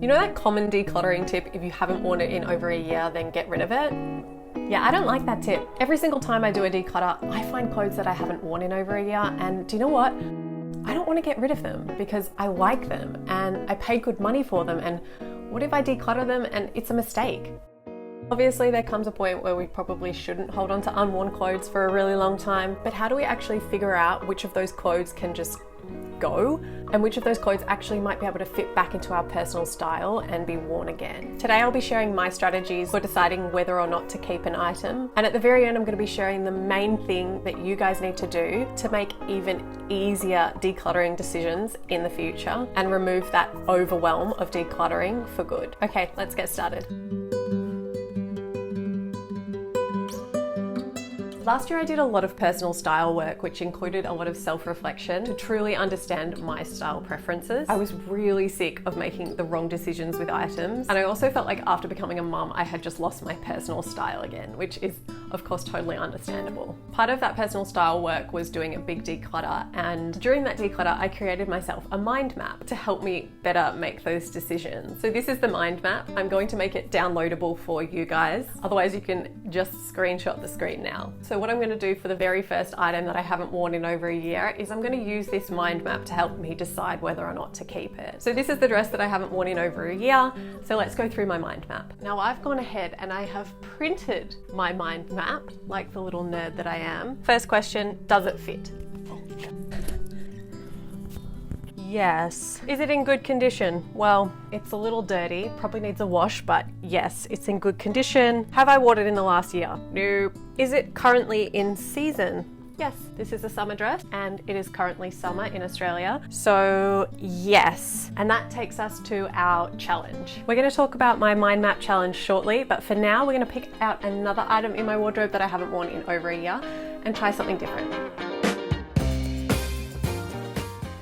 You know that common decluttering tip, if you haven't worn it in over a year, then get rid of it? Yeah, I don't like that tip. Every single time I do a declutter, I find clothes that I haven't worn in over a year, and do you know what? I don't want to get rid of them because I like them and I paid good money for them, and what if I declutter them and it's a mistake? Obviously, there comes a point where we probably shouldn't hold on to unworn clothes for a really long time, but how do we actually figure out which of those clothes can just go and which of those clothes actually might be able to fit back into our personal style and be worn again? Today I'll be sharing my strategies for deciding whether or not to keep an item, and at the very end I'm going to be sharing the main thing that you guys need to do to make even easier decluttering decisions in the future and remove that overwhelm of decluttering for good. Okay, let's get started. Last year I did a lot of personal style work, which included a lot of self-reflection to truly understand my style preferences. I was really sick of making the wrong decisions with items, and I also felt like after becoming a mum I had just lost my personal style again, which is of course totally understandable. Part of that personal style work was doing a big declutter, and during that declutter I created myself a mind map to help me better make those decisions. So this is the mind map. I'm going to make it downloadable for you guys, otherwise you can just screenshot the screen now. So what I'm going to do for the very first item that I haven't worn in over a year is I'm going to use this mind map to help me decide whether or not to keep it. So this is the dress that I haven't worn in over a year, so let's go through my mind map. Now I've gone ahead and I have printed my mind map like the little nerd that I am. First question, does it fit? Yes. Is it in good condition? Well, it's a little dirty, probably needs a wash, but yes, it's in good condition. Have I worn it in the last year? Nope. Is it currently in season? Yes, this is a summer dress and it is currently summer in Australia. So yes, and that takes us to our challenge. We're going to talk about my mind map challenge shortly, but for now we're going to pick out another item in my wardrobe that I haven't worn in over a year and try something different.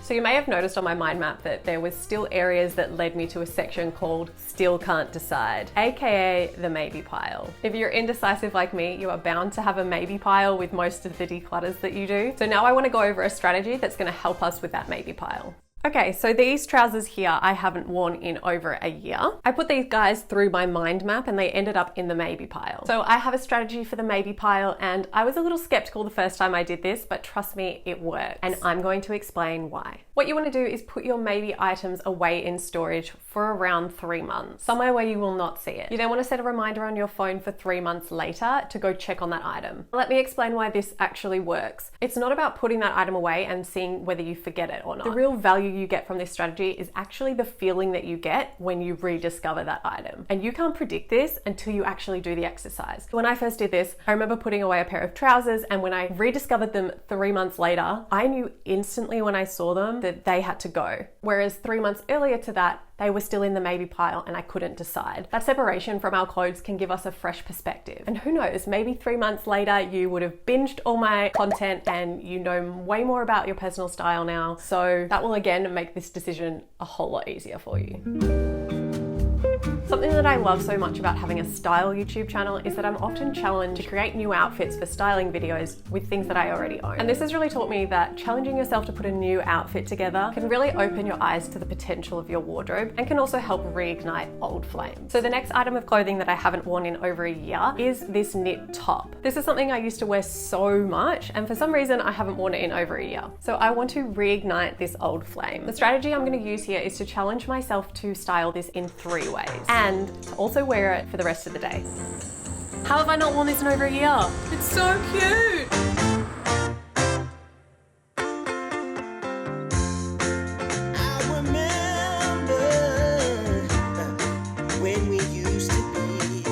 So you may have noticed on my mind map that there was still areas that led me to a section called Still Can't Decide, aka the maybe pile. If you're indecisive like me, you are bound to have a maybe pile with most of the declutters that you do. So now I want to go over a strategy that's going to help us with that maybe pile. Okay, so these trousers here I haven't worn in over a year. I put these guys through my mind map and they ended up in the maybe pile. So I have a strategy for the maybe pile, and I was a little skeptical the first time I did this, but trust me, it works. And I'm going to explain why. What you want to do is put your maybe items away in storage for around 3 months, somewhere where you will not see it. You then want to set a reminder on your phone for 3 months later to go check on that item. Let me explain why this actually works. It's not about putting that item away and seeing whether you forget it or not. The real value you get from this strategy is actually the feeling that you get when you rediscover that item. And you can't predict this until you actually do the exercise. When I first did this, I remember putting away a pair of trousers, and when I rediscovered them 3 months later, I knew instantly when I saw them that they had to go. Whereas 3 months earlier to that, they were still in the maybe pile and I couldn't decide. That separation from our clothes can give us a fresh perspective. And who knows, maybe 3 months later you would have binged all my content and you know way more about your personal style now. So that will again make this decision a whole lot easier for you. Something that I love so much about having a style YouTube channel is that I'm often challenged to create new outfits for styling videos with things that I already own. And this has really taught me that challenging yourself to put a new outfit together can really open your eyes to the potential of your wardrobe and can also help reignite old flames. So the next item of clothing that I haven't worn in over a year is this knit top. This is something I used to wear so much, and for some reason I haven't worn it in over a year. So I want to reignite this old flame. The strategy I'm going to use here is to challenge myself to style this in 3 ways. And to also wear it for the rest of the day. How have I not worn this in over a year? It's so cute! I remember when we used to be.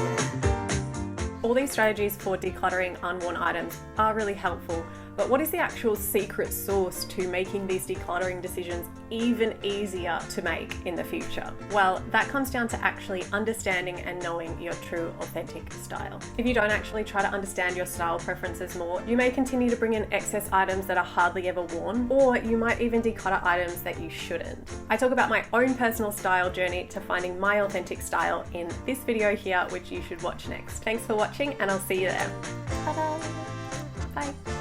All these strategies for decluttering unworn items are really helpful, but what is the actual secret sauce to making these decluttering decisions even easier to make in the future? Well, that comes down to actually understanding and knowing your true, authentic style. If you don't actually try to understand your style preferences more, you may continue to bring in excess items that are hardly ever worn, or you might even declutter items that you shouldn't. I talk about my own personal style journey to finding my authentic style in this video here, which you should watch next. Thanks for watching, and I'll see you there. Ta-da! Bye.